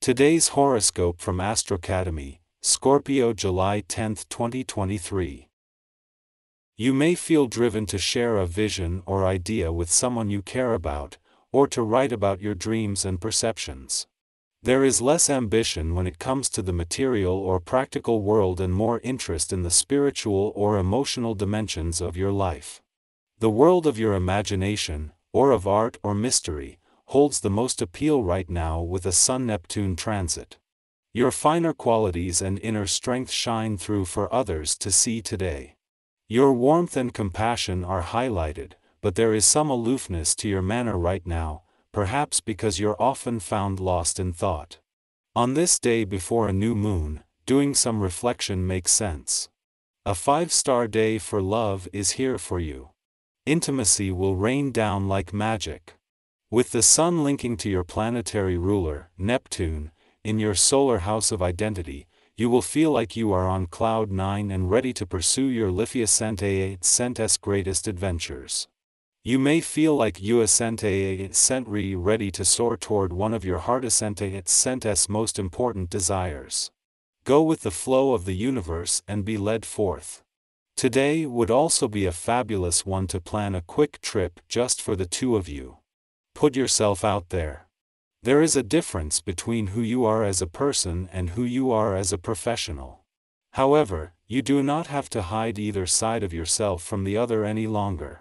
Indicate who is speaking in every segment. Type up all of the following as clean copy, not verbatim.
Speaker 1: Today's horoscope from Astrocademy, Scorpio July 10, 2023. You may feel driven to share a vision or idea with someone you care about, or to write about your dreams and perceptions. There is less ambition when it comes to the material or practical world and more interest in the spiritual or emotional dimensions of your life. The world of your imagination, or of art or mystery, holds the most appeal right now with a Sun-Neptune transit. Your finer qualities and inner strength shine through for others to see today. Your warmth and compassion are highlighted, but there is some aloofness to your manner right now, perhaps because you're often found lost in thought. On this day before a new moon, doing some reflection makes sense. A 5-star day for love is here for you. Intimacy will rain down like magic. With the Sun linking to your planetary ruler, Neptune, in your solar house of identity, you will feel like you are on cloud 9 and ready to pursue your lifiascent's greatest adventures. You may feel like you are ready to soar toward one of your heart's most important desires. Go with the flow of the universe and be led forth. Today would also be a fabulous one to plan a quick trip just for the two of you. Put yourself out there. There is a difference between who you are as a person and who you are as a professional. However, you do not have to hide either side of yourself from the other any longer.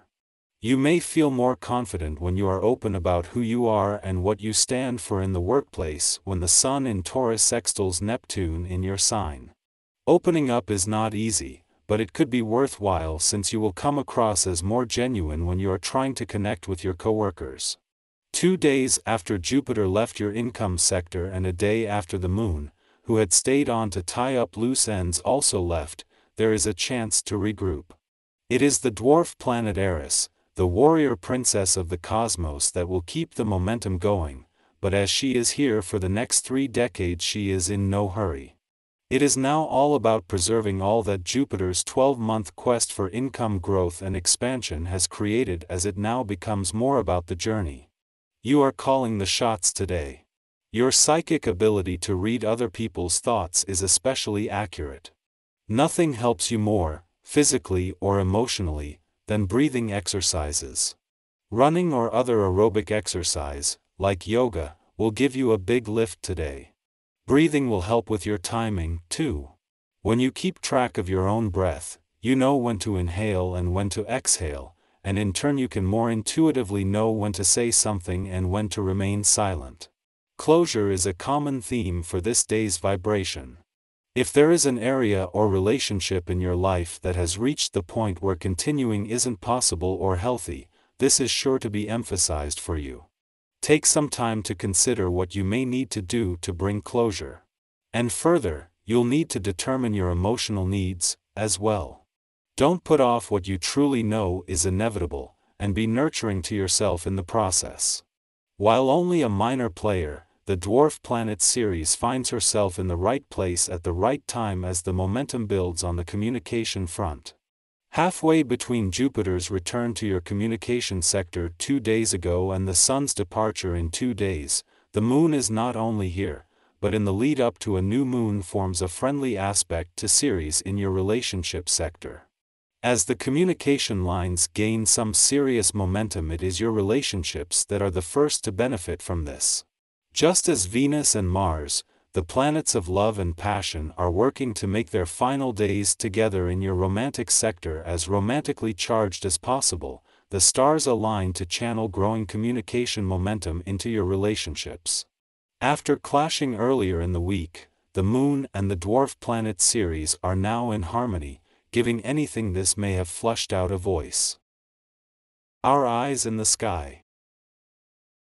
Speaker 1: You may feel more confident when you are open about who you are and what you stand for in the workplace when the Sun in Taurus sextiles Neptune in your sign. Opening up is not easy, but it could be worthwhile since you will come across as more genuine when you are trying to connect with your coworkers. 2 days after Jupiter left your income sector and a day after the Moon, who had stayed on to tie up loose ends, also left, there is a chance to regroup. It is the dwarf planet Eris, the warrior princess of the cosmos, that will keep the momentum going, but as she is here for the next 3 decades, she is in no hurry. It is now all about preserving all that Jupiter's 12-month quest for income growth and expansion has created, as it now becomes more about the journey. You are calling the shots today. Your psychic ability to read other people's thoughts is especially accurate. Nothing helps you more, physically or emotionally, than breathing exercises. Running or other aerobic exercise, like yoga, will give you a big lift today. Breathing will help with your timing, too. When you keep track of your own breath, you know when to inhale and when to exhale, and in turn you can more intuitively know when to say something and when to remain silent. Closure is a common theme for this day's vibration. If there is an area or relationship in your life that has reached the point where continuing isn't possible or healthy, this is sure to be emphasized for you. Take some time to consider what you may need to do to bring closure. And further, you'll need to determine your emotional needs, as well. Don't put off what you truly know is inevitable, and be nurturing to yourself in the process. While only a minor player, the dwarf planet Ceres finds herself in the right place at the right time as the momentum builds on the communication front. Halfway between Jupiter's return to your communication sector 2 days ago and the Sun's departure in 2 days, the Moon is not only here, but in the lead up to a new moon forms a friendly aspect to Ceres in your relationship sector. As the communication lines gain some serious momentum, it is your relationships that are the first to benefit from this. Just as Venus and Mars, the planets of love and passion, are working to make their final days together in your romantic sector as romantically charged as possible, the stars align to channel growing communication momentum into your relationships. After clashing earlier in the week, the Moon and the dwarf planet Ceres are now in harmony, giving anything this may have flushed out a voice. Our eyes in the sky.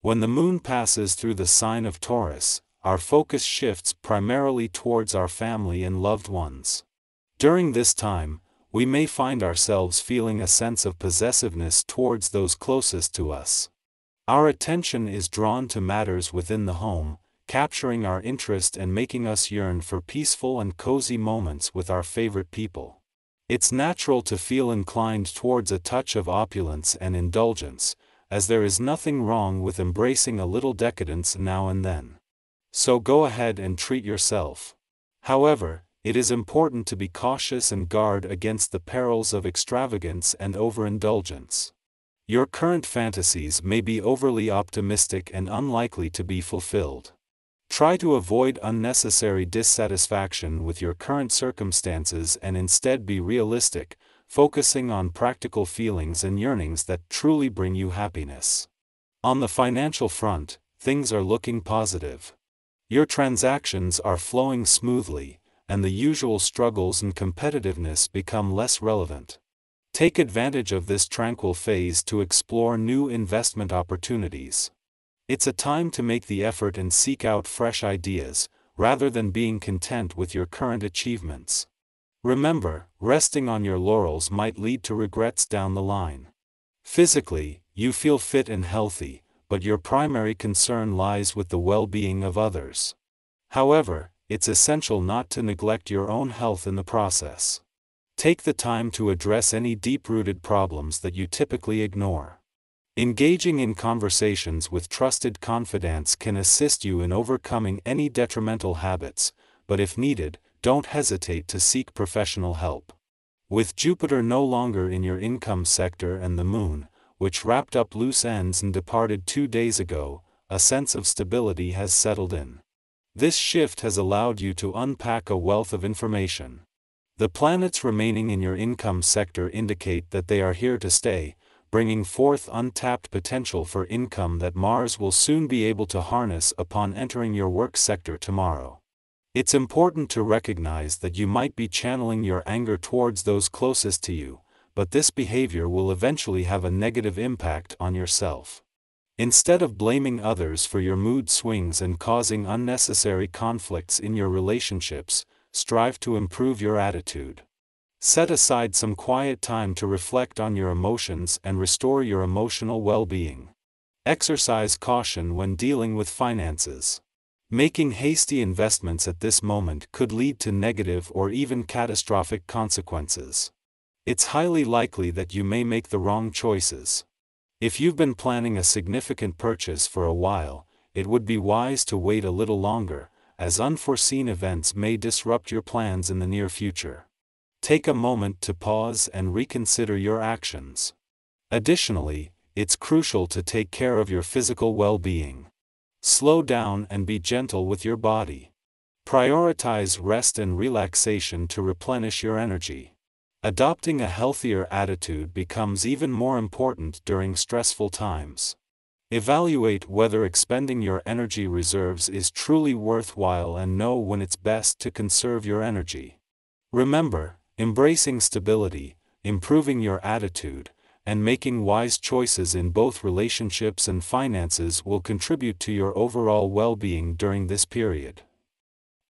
Speaker 1: When the Moon passes through the sign of Taurus, our focus shifts primarily towards our family and loved ones. During this time, we may find ourselves feeling a sense of possessiveness towards those closest to us. Our attention is drawn to matters within the home, capturing our interest and making us yearn for peaceful and cozy moments with our favorite people. It's natural to feel inclined towards a touch of opulence and indulgence, as there is nothing wrong with embracing a little decadence now and then. so go ahead and treat yourself. However, it is important to be cautious and guard against the perils of extravagance and overindulgence. Your current fantasies may be overly optimistic and unlikely to be fulfilled. Try to avoid unnecessary dissatisfaction with your current circumstances and instead be realistic, focusing on practical feelings and yearnings that truly bring you happiness. On the financial front, things are looking positive. Your transactions are flowing smoothly, and the usual struggles and competitiveness become less relevant. Take advantage of this tranquil phase to explore new investment opportunities. It's a time to make the effort and seek out fresh ideas, rather than being content with your current achievements. Remember, resting on your laurels might lead to regrets down the line. Physically, you feel fit and healthy, but your primary concern lies with the well-being of others. However, it's essential not to neglect your own health in the process. Take the time to address any deep-rooted problems that you typically ignore. Engaging in conversations with trusted confidants can assist you in overcoming any detrimental habits, but if needed, don't hesitate to seek professional help. With Jupiter no longer in your income sector and the Moon, which wrapped up loose ends and departed 2 days ago, a sense of stability has settled in. This shift has allowed you to unpack a wealth of information. The planets remaining in your income sector indicate that they are here to stay, bringing forth untapped potential for income that Mars will soon be able to harness upon entering your work sector tomorrow. It's important to recognize that you might be channeling your anger towards those closest to you, but this behavior will eventually have a negative impact on yourself. Instead of blaming others for your mood swings and causing unnecessary conflicts in your relationships, strive to improve your attitude. Set aside some quiet time to reflect on your emotions and restore your emotional well-being. Exercise caution when dealing with finances. Making hasty investments at this moment could lead to negative or even catastrophic consequences. It's highly likely that you may make the wrong choices. If you've been planning a significant purchase for a while, it would be wise to wait a little longer, as unforeseen events may disrupt your plans in the near future. Take a moment to pause and reconsider your actions. Additionally, it's crucial to take care of your physical well-being. Slow down and be gentle with your body. Prioritize rest and relaxation to replenish your energy. Adopting a healthier attitude becomes even more important during stressful times. Evaluate whether expending your energy reserves is truly worthwhile and know when it's best to conserve your energy. Remember, embracing stability, improving your attitude, and making wise choices in both relationships and finances will contribute to your overall well-being during this period.